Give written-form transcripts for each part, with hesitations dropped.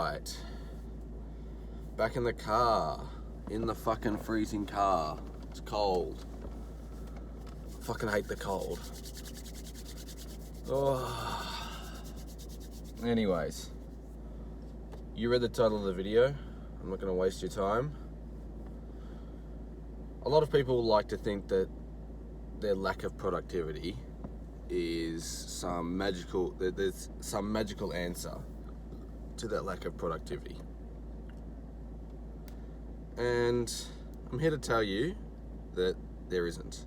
Alright. Back in the car. In the fucking freezing car. It's cold. Fucking hate the cold. Oh. Anyways. You read the title of the video. I'm not going to waste your time. A lot of people like to think that their lack of productivity is there's some magical answer to that lack of productivity. And I'm here to tell you that there isn't.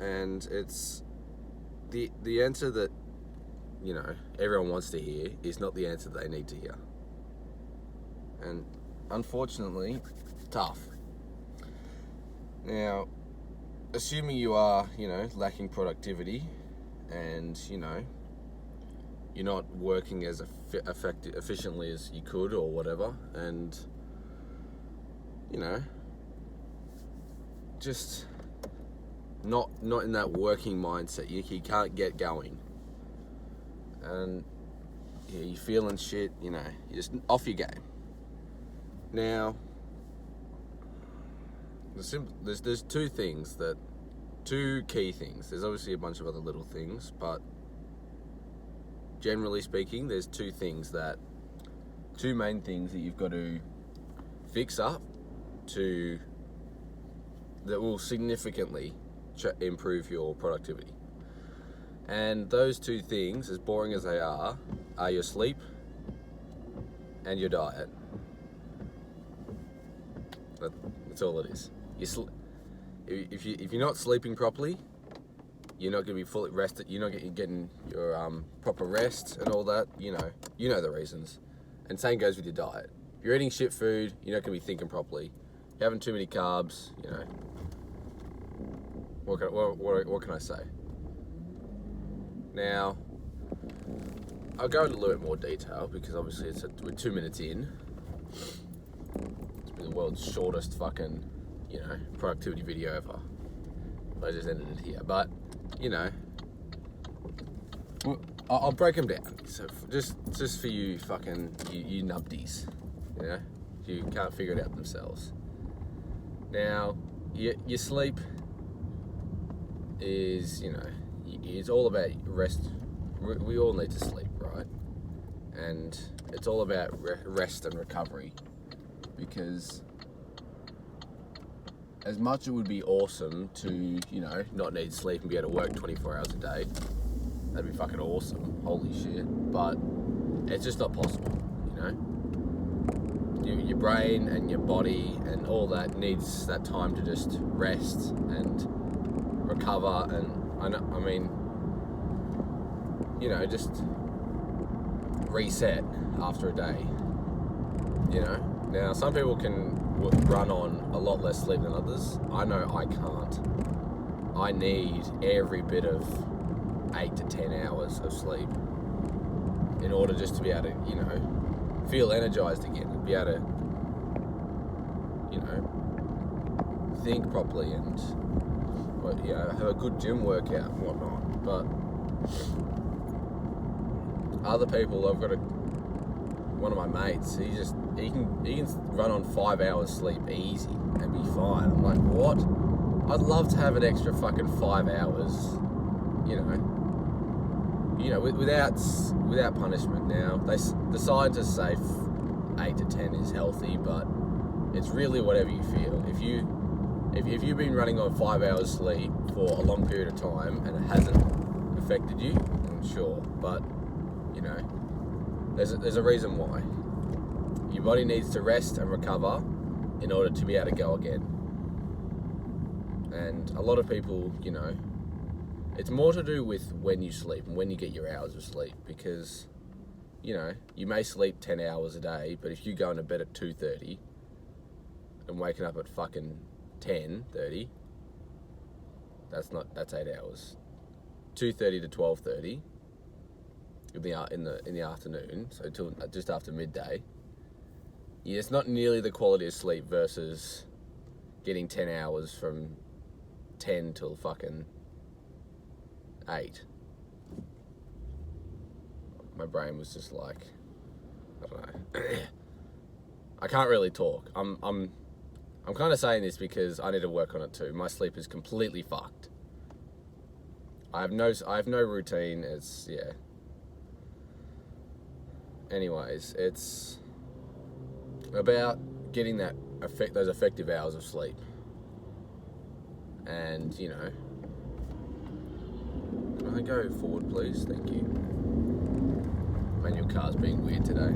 And it's the answer that, you know, everyone wants to hear is not the answer they need to hear. And unfortunately, tough. Now, assuming you are, lacking productivity and, you're not working as efficiently as you could or whatever, and, just not in that working mindset. You can't get going. And you're feeling shit, you're just off your game. Now, there's two key things. There's obviously a bunch of other little things, but generally speaking, there's two main things that you've got to fix up that will significantly improve your productivity. And those two things, as boring as they are your sleep and your diet. That's all it is. If you're not sleeping properly, you're not going to be fully rested. You're not getting your proper rest and all that. You know the reasons. And same goes with your diet. If you're eating shit food, you're not going to be thinking properly. You're having too many carbs. What can I say? Now, I'll go into a little bit more detail because obviously we're 2 minutes in. It's been the world's shortest fucking, productivity video ever. I just ended it here. But, I'll break them down. So just for you fucking, you nubdies, you can't figure it out themselves. Now, your sleep is, it's all about rest. We all need to sleep, right? And it's all about rest and recovery, because as much it would be awesome to, not need sleep and be able to work 24 hours a day, that'd be fucking awesome, holy shit, but it's just not possible, Your brain and your body and all that needs that time to just rest and recover, and just reset after a day, Now, some people can run on a lot less sleep than others. I know I can't. I need every bit of 8 to 10 hours of sleep in order just to be able to, feel energized again, and be able to, think properly and, have a good gym workout and whatnot. But other people, I've got one of my mates, he can run on 5 hours sleep easy and be fine. I'm like, what? I'd love to have an extra fucking 5 hours, without punishment. Now, the scientists say 8 to 10 is healthy, but it's really whatever you feel. If you've been running on 5 hours sleep for a long period of time and it hasn't affected you, then sure. But there's a reason why. Your body needs to rest and recover in order to be able to go again. And a lot of people, it's more to do with when you sleep and when you get your hours of sleep, because, you may sleep 10 hours a day, but if you go to bed at 2:30 and waking up at fucking 10:30, that's 8 hours. 2:30 to 12:30 in the afternoon, so till just after midday. Yeah, it's not nearly the quality of sleep versus getting 10 hours from 10 till fucking 8. My brain was just like, I don't know. I can't really talk. I'm kind of saying this because I need to work on it too. My sleep is completely fucked. I have no routine. It's, yeah. Anyways, it's about getting those effective hours of sleep. And, you know, can I go forward, please? Thank you. Manual car's being weird today.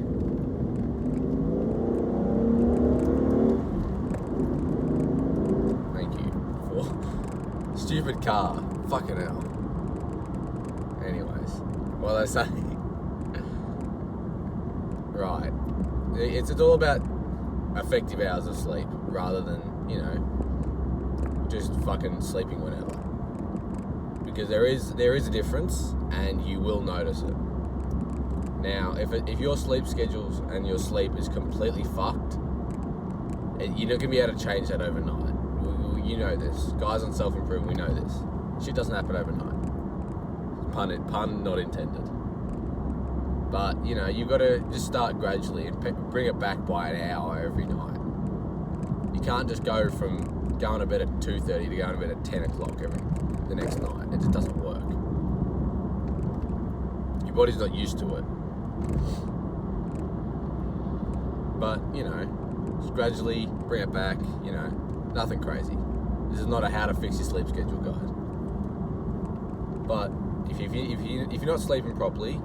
Thank you. For stupid car. Fucking hell. Anyways, what was I saying? Right. It's all about effective hours of sleep rather than, you know, just fucking sleeping whenever. Because there is a difference, and you will notice it. Now, if your sleep schedules and your sleep is completely fucked, you're not gonna be able to change that overnight. You know this. Guys on self-improvement, we know this. Shit doesn't happen overnight. Pun not intended. But, you know, you've got to just start gradually and bring it back by an hour every night. You can't just go from going to bed at 2:30 to going to bed at 10 o'clock the next night. It just doesn't work. Your body's not used to it. But, you know, just gradually bring it back, you know, nothing crazy. This is not a how to fix your sleep schedule guide. But if you're not sleeping properly,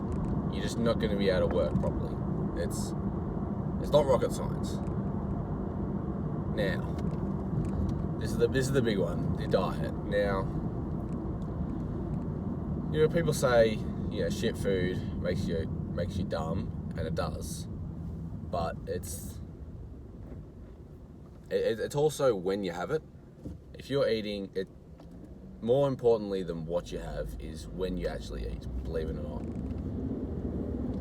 you're just not going to be able to work properly. It's not rocket science. Now, this is the big one, the diet. Now, you know, people say, yeah, shit food makes you dumb, and it does. But it's also when you have it. If you're eating it, more importantly than what you have is when you actually eat, believe it or not.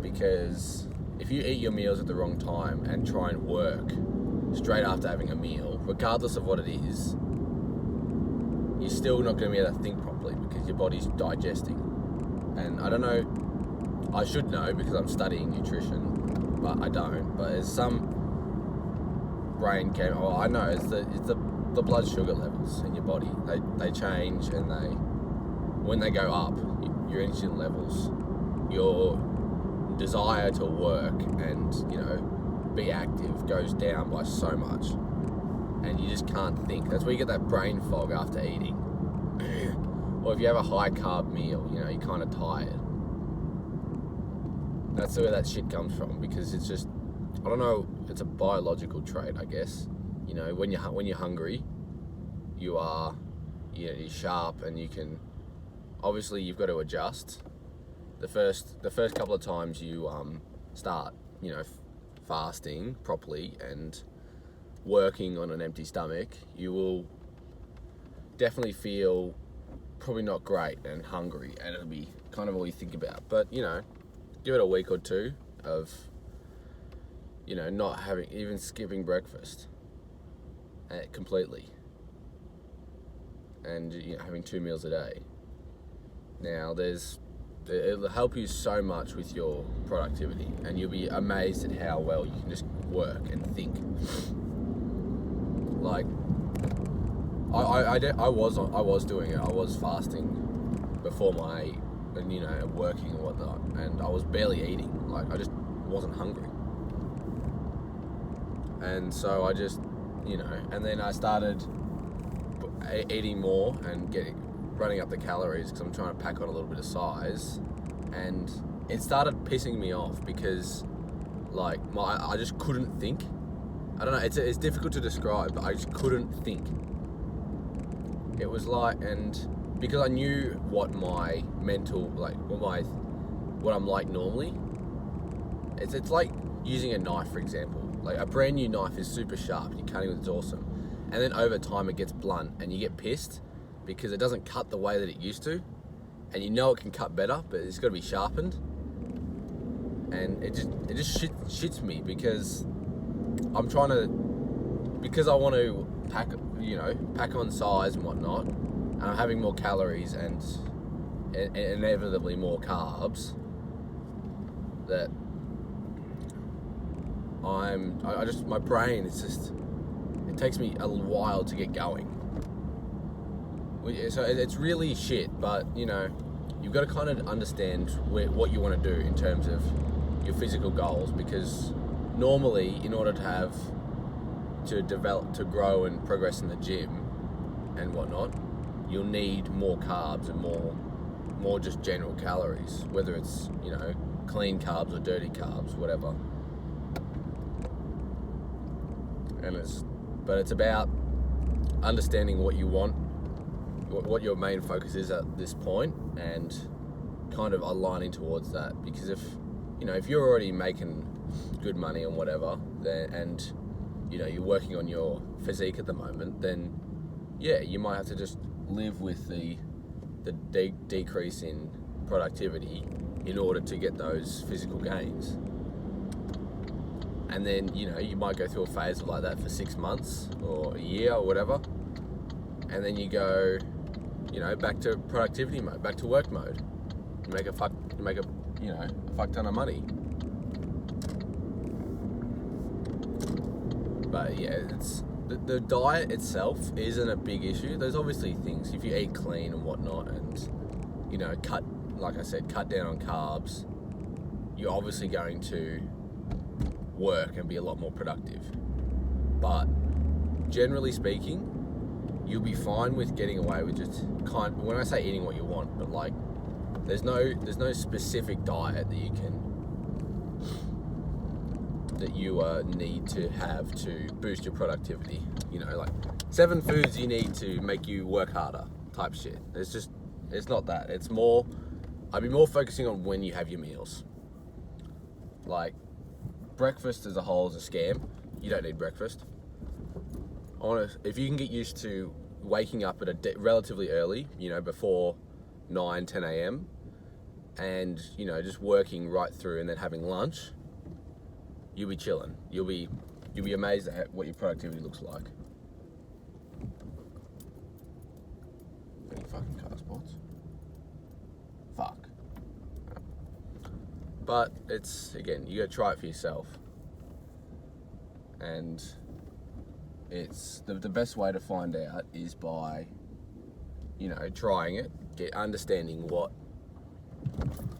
Because if you eat your meals at the wrong time and try and work straight after having a meal, regardless of what it is, you're still not going to be able to think properly because your body's digesting. And I don't know, I should know because I'm studying nutrition, but I don't. But there's some brain I know it's the blood sugar levels in your body. They change, and when they go up, your insulin levels, your desire to work and, you know, be active goes down by so much, and you just can't think. That's where you get that brain fog after eating. Or if you have a high carb meal, you know, you're kind of tired. That's where that shit comes from, because it's just, I don't know, it's a biological trait, I guess. You know, when you're hungry, you're sharp, and you can, obviously you've got to adjust. The first couple of times you start, you know, fasting properly and working on an empty stomach, you will definitely feel probably not great and hungry, and it'll be kind of all you think about. But, you know, give it a week or two of, you know, not having, even skipping breakfast completely, and, you know, having 2 meals a day. Now, it'll help you so much with your productivity, and you'll be amazed at how well you can just work and think. Like, I was doing it. I was fasting before you know, working and whatnot, and I was barely eating. Like, I just wasn't hungry. And so I just, you know, and then I started eating more and running up the calories because I'm trying to pack on a little bit of size, and it started pissing me off because, like, I just couldn't think. I don't know, it's difficult to describe, but I just couldn't think. It was like, and because I knew what my mental, like, what I'm like normally, it's like using a knife, for example. Like, a brand new knife is super sharp, you're cutting with, it's awesome. And then over time it gets blunt, and you get pissed because it doesn't cut the way that it used to. And you know it can cut better, but it's got to be sharpened. And it just shits me because because I want to pack on size and whatnot, and I'm having more calories and inevitably more carbs, that my brain is just, it takes me a while to get going. So it's really shit, but you know, you've got to kind of understand what you want to do in terms of your physical goals, because normally in order to develop, to grow and progress in the gym and whatnot, you'll need more carbs and more just general calories, whether it's, you know, clean carbs or dirty carbs, whatever. But it's about understanding what you want, what your main focus is at this point, and kind of aligning towards that. Because if you're already making good money and whatever, and you know, you're working on your physique at the moment, then yeah, you might have to just live with the decrease in productivity in order to get those physical gains. And then, you know, you might go through a phase like that for 6 months or a year or whatever, and then you go, you know, back to productivity mode, back to work mode. You make a fuck ton of money. But yeah, it's the diet itself isn't a big issue. There's obviously things, if you eat clean and whatnot, and you know, cut down on carbs, you're obviously going to work and be a lot more productive. But generally speaking, you'll be fine with getting away with just when I say eating what you want, but like there's no specific diet that you need to have to boost your productivity. You know, like 7 foods you need to make you work harder type shit. It's not that. It's more, I'd be more focusing on when you have your meals. Like, breakfast as a whole is a scam. You don't need breakfast. If you can get used to waking up at relatively early, you know, before 9, 10 a.m. and, you know, just working right through and then having lunch, you'll be chilling. You'll be amazed at what your productivity looks like. Any fucking car spots? Fuck. But it's, again, you gotta try it for yourself. And it's the best way to find out is by, you know, trying it, understanding what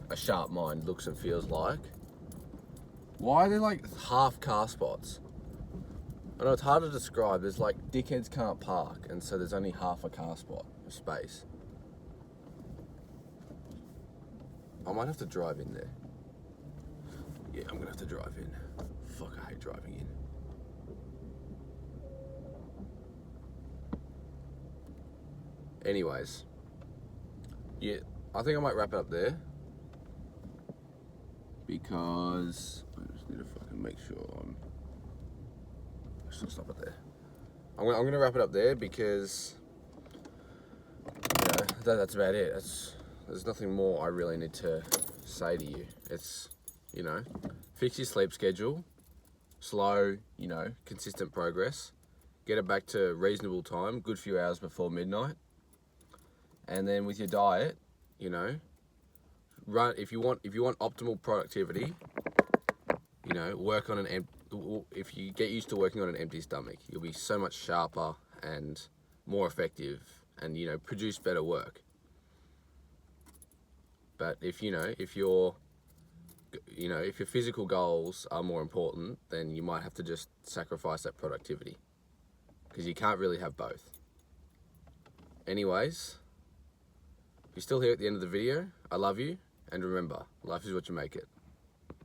a sharp mind looks and feels like. Why are there like half car spots? I know it's hard to describe. There's like, dickheads can't park, and so there's only half a car spot of space. I might have to drive in there. Yeah, I'm gonna have to drive in. Fuck, I hate driving in. Anyways, yeah, I think I might wrap it up there, because I just need to fucking make sure I should stop it there. I'm gonna wrap it up there, because you know, that's about it. There's nothing more I really need to say to you. It's, you know, fix your sleep schedule, slow, you know, consistent progress, get it back to reasonable time, good few hours before midnight. And then with your diet, you know, if you want optimal productivity, you know, work on if you get used to working on an empty stomach, you'll be so much sharper and more effective, and, you know, produce better work. But if your physical goals are more important, then you might have to just sacrifice that productivity, because you can't really have both. Anyways, if you're still here at the end of the video, I love you, and remember, life is what you make it.